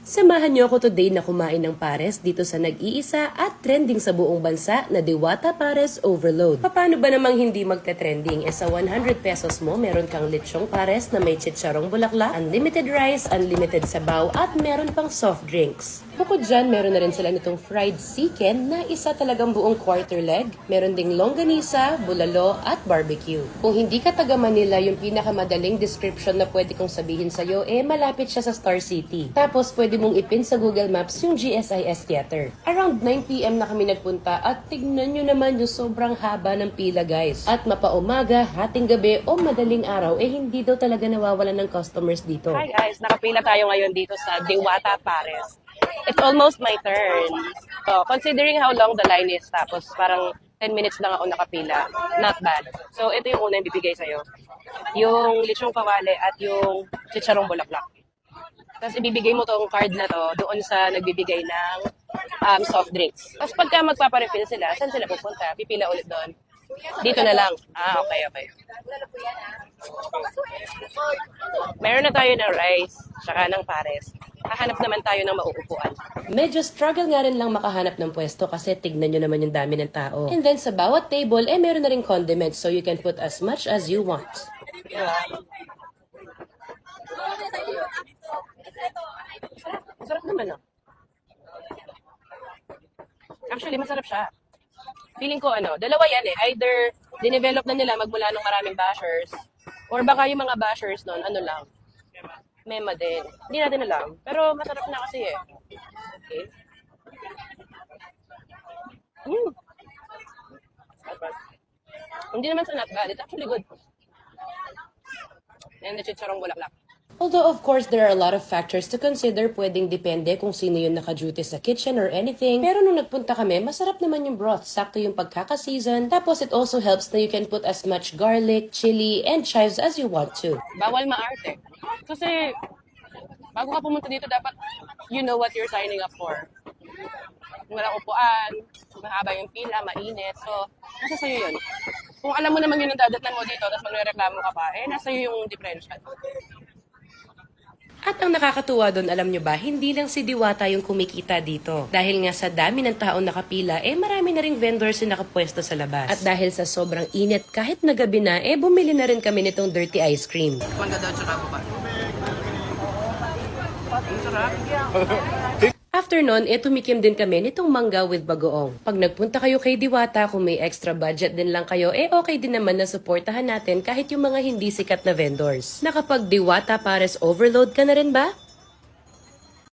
Samahan niyo ako today na kumain ng pares dito sa nag-iisa at trending sa buong bansa na Diwata Pares Overload. Paano ba namang hindi magte-trending? Sa 100 pesos mo, meron kang lechong pares na may chicharong bulaklak, unlimited rice, unlimited sabaw, at meron pang soft drinks. Bukod dyan, meron na rin sila nitong fried chicken na isa talagang buong quarter leg. Meron ding longganisa, bulalo, at barbecue. Kung hindi ka taga Manila, yung pinakamadaling description na pwede kong sabihin sa'yo, malapit siya sa Star City. Tapos pwede mong ipin sa Google Maps yung GSIS Theater. Around 9 PM na kami nagpunta at tignan nyo naman yung sobrang haba ng pila, guys. At mapaumaga, hating gabi o madaling araw, hindi daw talaga nawawalan ng customers dito. Hi guys, nakapila tayo ngayon dito sa Diwata Pares. It's almost my turn. So, considering how long the line is, tapos parang 10 minutes lang ako nakapila. Not bad. So, ito yung una yung bibigay sa'yo. Yung lechong kawale at yung chicharong bulaklak. Tapos ibibigay mo tong card na to doon sa nagbibigay ng soft drinks. Tapos pagka magpaparefill sila, saan sila pupunta? Pipila ulit doon. Dito na lang. Okay. Meron na tayo ng rice, tsaka ng pares. Hahanap naman tayo ng mauupuan. Medyo struggle nga rin lang makahanap ng pwesto kasi tignan nyo naman yung dami ng tao. And then sa bawat table, meron na rin condiments so you can put as much as you want. Masarap naman Actually, masarap siya. Feeling ko dalawa yan Either dinevelop na nila magmula ng maraming bashers or baka yung mga bashers nun, lang, mema din. Hindi natin alam. Pero masarap na kasi Okay. Hindi naman sa not bad. It's actually good. And the chicharong bulaklak. Although of course there are a lot of factors to consider, pwedeng depende kung sino yung naka-duty sa kitchen or anything. Pero nung nagpunta kami, masarap naman yung broth, sakto yung pagkaka-season. Tapos it also helps na you can put as much garlic, chili, and chives as you want to. Bawal maarte. Kasi bago ka pumunta dito, dapat you know what you're signing up for. Walang upuan, mahaba yung pila, mainit. So, nasa sa'yo yun. Kung alam mo naman yun ang dadatnan mo dito, tapos magre-reklamo ka pa, nasa iyo yung differential. At ang nakakatuwa doon, alam nyo ba, hindi lang si Diwata yung kumikita dito. Dahil nga sa dami ng taong nakapila, marami na ring vendors yung nakapwesto sa labas. At dahil sa sobrang init, kahit na gabi na, bumili na rin kami nitong dirty ice cream. Mangga daw tsaka baba. Ang sarap. After nun, tumikim din kami nitong mangga with bagoong. Pag nagpunta kayo kay Diwata, kung may extra budget din lang kayo, okay din naman na suportahan natin kahit yung mga hindi sikat na vendors. Nakapag Diwata Pares Overload ka na rin ba?